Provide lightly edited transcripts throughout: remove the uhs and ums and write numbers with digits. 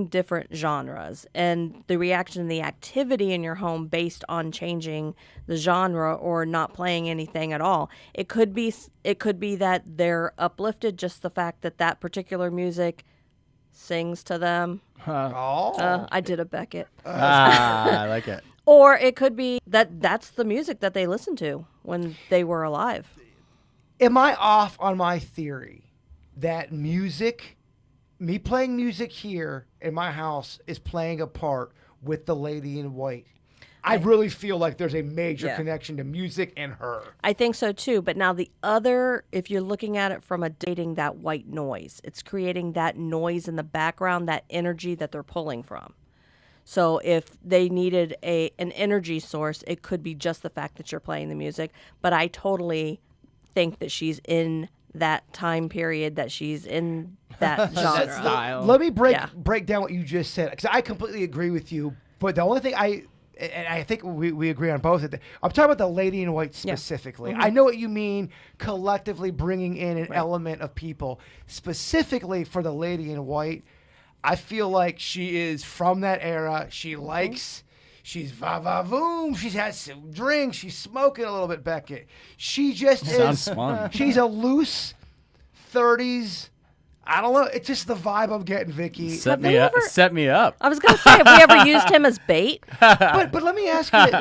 different genres, and the reaction and the activity in your home based on changing the genre or not playing anything at all. It could be that they're uplifted, just the fact that that particular music sings to them. I did a Beckett. I like it. Or it could be that that's the music that they listened to when they were alive. Am I off on my theory that music, me playing music here in my house, is playing a part with the lady in white? I really feel like there's a major connection to music and her. I think so too. But now the other, if you're looking at it from dating that white noise, it's creating that noise in the background, that energy that they're pulling from. So if they needed an energy source, it could be just the fact that you're playing the music. But I totally think that she's in that time period, that she's in that genre. That style. Let me break down what you just said, because I completely agree with you. But the only thing and I think we agree on both of them. I'm talking about the lady in white specifically. I know what you mean, collectively bringing in an element of people. Specifically for the lady in white, I feel like she is from that era. She likes, she's va-va-voom. She's had some drinks. She's smoking a little bit, Beckett. She just Sounds fun. She's a loose 30s. I don't know. It's just the vibe I'm getting, Vicky. Set me up. I was going to say, have we ever used him as bait? But let me ask you,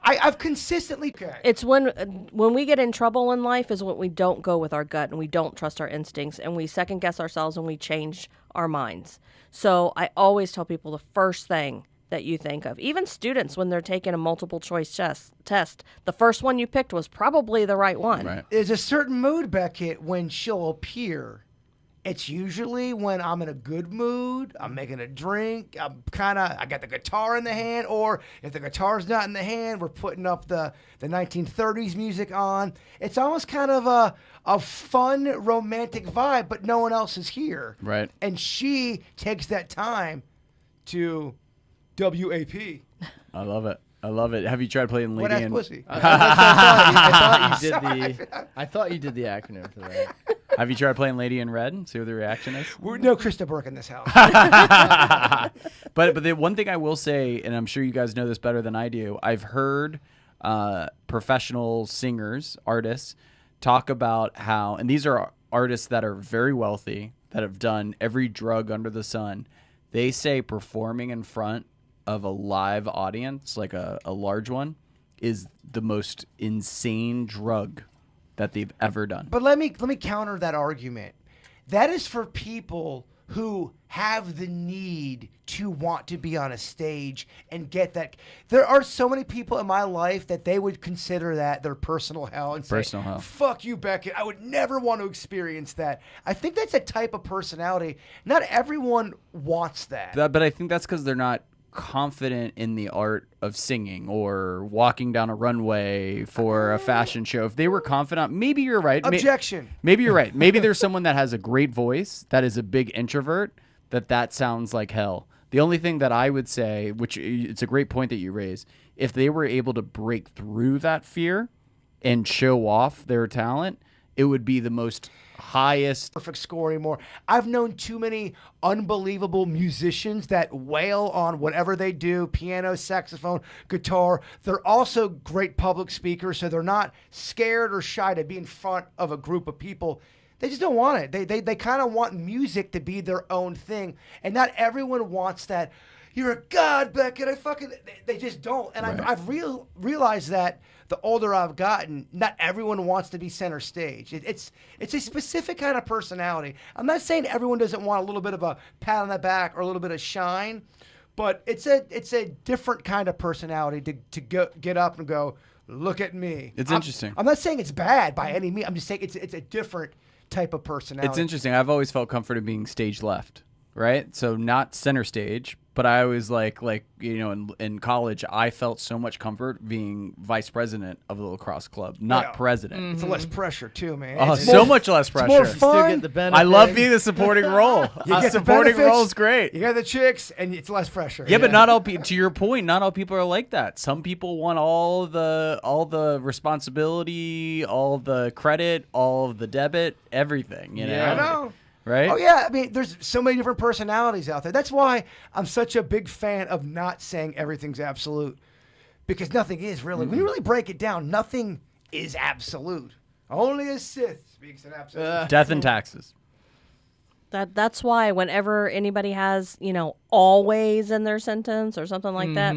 I've consistently... It's when we get in trouble in life is when we don't go with our gut and we don't trust our instincts and we second guess ourselves and we change our minds. So I always tell people the first thing that you think of, even students when they're taking a multiple choice test, the first one you picked was probably the right one. Right. There's a certain mood, Beckett, when she'll appear. It's usually when I'm in a good mood, I'm making a drink, I got the guitar in the hand, or if the guitar's not in the hand, we're putting up the 1930s music on. It's almost kind of a fun, romantic vibe, but no one else is here. Right. And she takes that time to WAP. I love it. Have you tried playing Lady in... pussy? I thought you did the acronym for that. Have you tried playing Lady in Red? See what the reaction is? We're no Krista Burke in this house. But the one thing I will say, and I'm sure you guys know this better than I do, I've heard professional singers, artists, talk about how, and these are artists that are very wealthy, that have done every drug under the sun. They say performing in front of a live audience, like a large one, is the most insane drug that they've ever done. But let me counter that argument. That is for people who have the need to want to be on a stage and get that. There are so many people in my life that they would consider that their personal hell and say, hell. Fuck you, Beckett. I would never want to experience that. I think that's a type of personality. Not everyone wants that. But I think that's because they're not confident in the art of singing or walking down a runway for a fashion show. If they were confident, maybe you're right. Objection. Maybe you're right. Maybe there's someone that has a great voice, that is a big introvert, that sounds like hell. The only thing that I would say, which it's a great point that you raise, if they were able to break through that fear and show off their talent, it would be the most highest perfect score anymore. I've known too many unbelievable musicians that wail on whatever they do, piano, saxophone, guitar. They're also great public speakers, so they're not scared or shy to be in front of a group of people. They just don't want it. They kind of want music to be their own thing, and not everyone wants that. You're a god, Beckett. They just don't. And Right. I've realized that the older I've gotten, not everyone wants to be center stage. It's a specific kind of personality. I'm not saying everyone doesn't want a little bit of a pat on the back or a little bit of shine, but it's a different kind of personality to get up and go, look at me. It's interesting. I'm not saying it's bad by any means. I'm just saying it's a different type of personality. It's interesting. I've always felt comforted being stage left, right? So not center stage, but I always in college, I felt so much comfort being vice president of the lacrosse club, not president. It's less pressure too, man. Oh, It's so more- much less pressure. It's more fun. Still get the benefit. I love being the supporting role. You get the supporting benefits, role is great. You got the chicks, and it's less pressure. Yeah, but not all people. To your point, not all people are like that. Some people want all the responsibility, all the credit, all of the debit, everything. You know? I know. right? Oh yeah, I mean, there's so many different personalities out there. That's why I'm such a big fan of not saying everything's absolute, because nothing is really. When you really break it down, nothing is absolute. Only a Sith speaks in absolute. Death and taxes. That's why whenever anybody has, always in their sentence or something like that,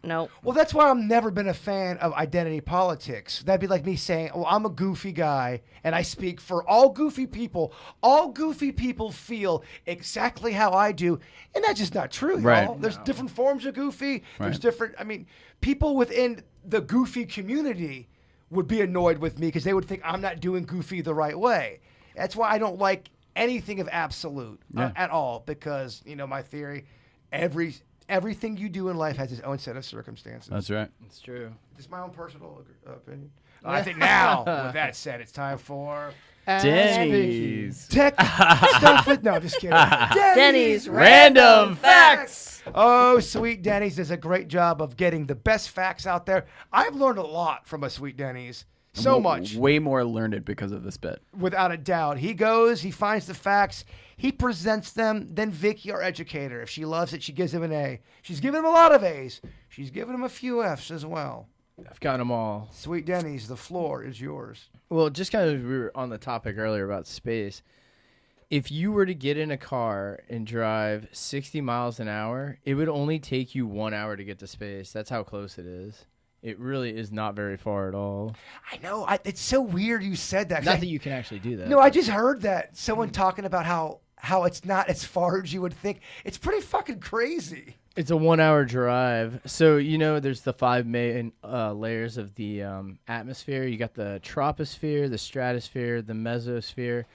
no. Well, that's why I've never been a fan of identity politics. That'd be like me saying, "Oh, I'm a goofy guy, and I speak for all goofy people. All goofy people feel exactly how I do," and that's just not true, Right. y'all. There's different forms of goofy. There's Right. different. I mean, people within the goofy community would be annoyed with me because they would think I'm not doing goofy the right way. That's why I don't like anything of absolute at all, because my theory, everything you do in life has its own set of circumstances. That's right. It's true. It's my own personal opinion. I think now, with that said, it's time for Denny's. tech stuff. No, just kidding. Denny's Random facts. Oh, Sweet Denny's does a great job of getting the best facts out there. I've learned a lot from a Sweet Denny's. So much. Way more learned because of this bit. Without a doubt. He goes, he finds the facts, he presents them, then Vicky, our educator, if she loves it, she gives him an A. She's given him a lot of A's. She's given him a few F's as well. I've got them all. Sweet Denny's, the floor is yours. Well, just kind of, we were on the topic earlier about space. If you were to get in a car and drive 60 miles an hour, it would only take you 1 hour to get to space. That's how close it is. It really is not very far at all. I know. It's so weird you said that. Not that you can actually do that. No, I just heard that. Someone talking about how it's not as far as you would think. It's pretty fucking crazy. It's a 1 hour drive. So, there's the 5 main layers of the atmosphere. You got the troposphere, the stratosphere, the mesosphere.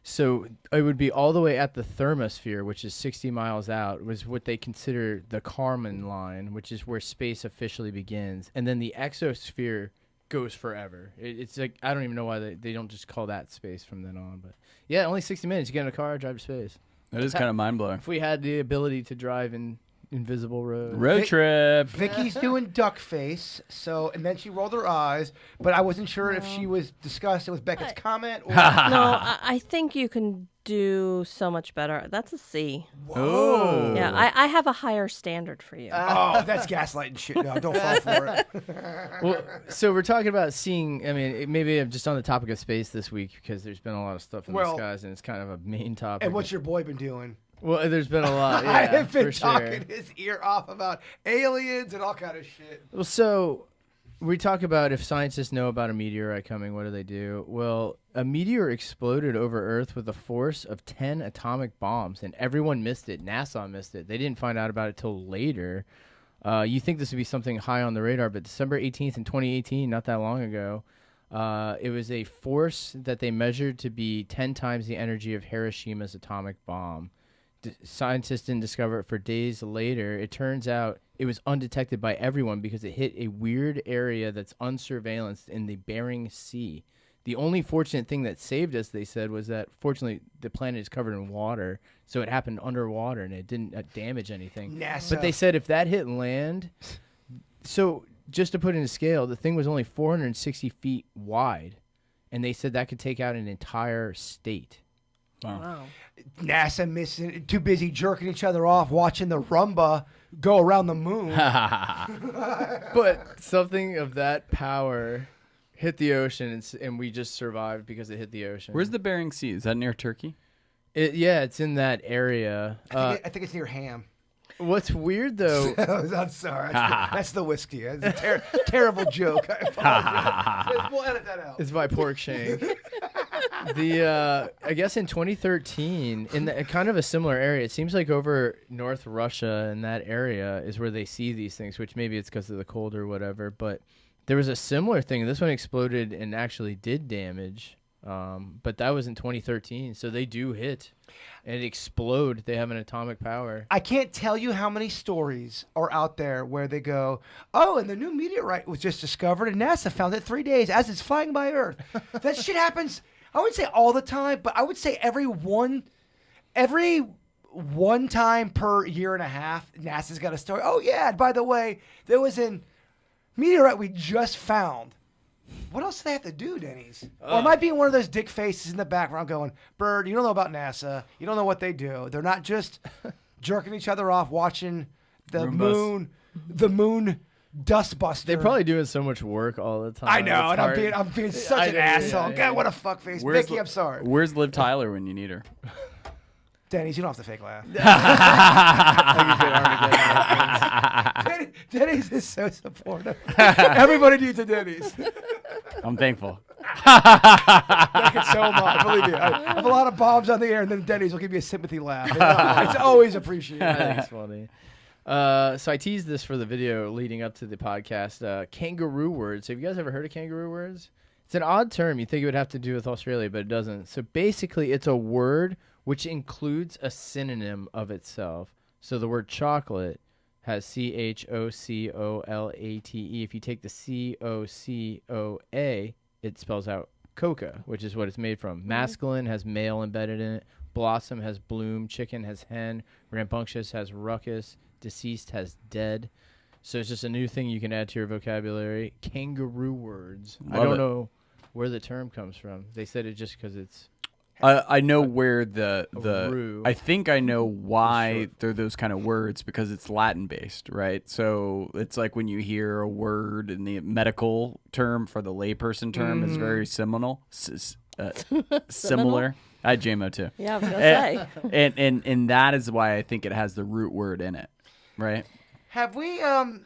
So it would be all the way at the thermosphere, which is 60 miles out, was what they consider the Kármán line, which is where space officially begins. And then the exosphere goes forever. It's like, I don't even know why they don't just call that space from then on. But yeah, only 60 minutes. You get in a car, drive to space. That is kind of mind-blowing. If we had the ability to drive in invisible road. Road trip. Vicky's doing duck face, and then she rolled her eyes, but I wasn't sure if she was disgusted with Beckett's comment or... No, I think you can do so much better. That's a C. Oh. Yeah, I have a higher standard for you. Oh, that's gaslighting shit. No, don't fall for it. Well, so we're talking about seeing, maybe I'm just on the topic of space this week because there's been a lot of stuff in the skies and it's kind of a main topic. And what's your boy been doing? Well, there's been a lot. Yeah, I have been for talking sure. his ear off about aliens and all kind of shit. Well, so we talk about if scientists know about a meteorite coming, what do they do? Well, a meteor exploded over Earth with a force of 10 atomic bombs, and everyone missed it. NASA missed it. They didn't find out about it till later. You think this would be something high on the radar, but December 18th in 2018, not that long ago, it was a force that they measured to be 10 times the energy of Hiroshima's atomic bomb. Scientists didn't discover it for days later. It turns out it was undetected by everyone because it hit a weird area that's unsurveillanced in the Bering Sea. The only fortunate thing that saved us, they said, was that fortunately the planet is covered in water, so it happened underwater and it didn't damage anything. NASA. But they said if that hit land, so just to put it in scale, the thing was only 460 feet wide, and they said that could take out an entire state. Wow. NASA missing, too busy jerking each other off, watching the Rumba go around the moon. But something of that power hit the ocean, and we just survived because it hit the ocean. Where's the Bering Sea? Is that near Turkey? It's in that area. I think it's near Ham. What's weird, though... I'm sorry. That's the whiskey. That's a terrible joke. I apologize. We'll edit that out. It's by Pork Shank. I guess in 2013, in kind of a similar area, it seems like over North Russia and that area is where they see these things, which maybe it's because of the cold or whatever, but there was a similar thing. This one exploded and actually did damage, but that was in 2013, so they do hit and explode. They have an atomic power. I can't tell you how many stories are out there where they go, oh, and the new meteorite was just discovered and NASA found it 3 days as it's flying by Earth. That shit happens, I wouldn't say all the time, but I would say every one time per year and a half, NASA's got a story. Oh, yeah, by the way, there was a meteorite we just found What else do they have to do, Denny's? Or am I being one of those dick faces in the background going, Bird, you don't know about NASA. You don't know what they do. They're not just jerking each other off watching the moon dust buster. They probably doing so much work all the time. I know, It's and hard. I'm being such an asshole. God, what a fuckface. Vicky, I'm sorry. Where's Liv Tyler when you need her? Denny's, you don't have to fake laugh. Denny's is so supportive. Everybody needs a Denny's. I'm thankful. Thank you so much. Believe me, I have a lot of bombs on the air, and then Denny's will give you a sympathy laugh. It's always appreciated. I think it's funny. So I teased this for the video leading up to the podcast. Kangaroo words. Have you guys ever heard of kangaroo words? It's an odd term. You think it would have to do with Australia, but it doesn't. So basically, it's a word which includes a synonym of itself. So the word chocolate has CHOCOLATE. If you take the COCOA, it spells out coca, which is what it's made from. Masculine has male embedded in it. Blossom has bloom. Chicken has hen. Rambunctious has ruckus. Deceased has dead. So it's just a new thing you can add to your vocabulary. Kangaroo words. I don't know where the term comes from. They said it just because it's... I know where the roo. I think I know why they're those kind of words, because it's Latin based, right? So it's like when you hear a word in the medical term for the layperson term is very similar. Similar. I had JMO too. Yeah, I was gonna say. And that is why I think it has the root word in it, right? Have we been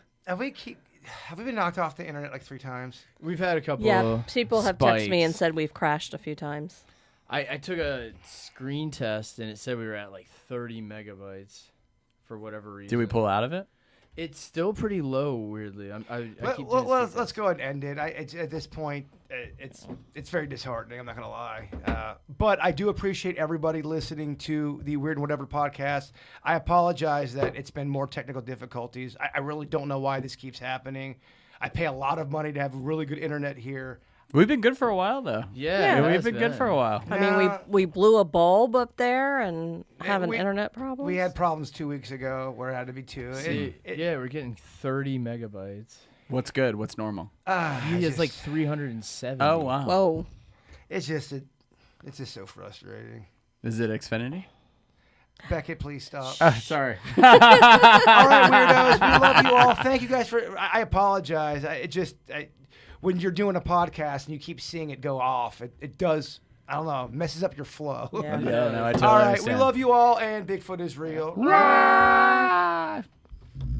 knocked off the internet like 3 times? We've had a couple Yeah, people have texted me and spikes. said we've crashed a few times. I took a screen test and it said we were at like 30 megabytes for whatever reason. Did we pull out of it? It's still pretty low, weirdly. I keep doing Let's go ahead and end it. At this point, it's very disheartening. I'm not gonna lie, but I do appreciate everybody listening to the Weird and Whatever podcast. I apologize that it's been more technical difficulties. I really don't know why this keeps happening. I pay a lot of money to have really good internet here. We've been good for a while though. Yeah, We've been good for a while. I mean, we blew a bulb up there and having internet problems. We had problems 2 weeks ago where it had to be 2. Yeah, we're getting 30 megabytes. What's good? What's normal? It's like 370. Oh wow. Whoa. It's just so frustrating. Is it Xfinity? Beckett, please stop. Sorry. All right, weirdos. We love you all. Thank you guys for. I apologize. When you're doing a podcast and you keep seeing it go off, it does. I don't know, messes up your flow. Yeah. Yeah, no, I totally All right, understand. we love you all, and Bigfoot is real. Rah!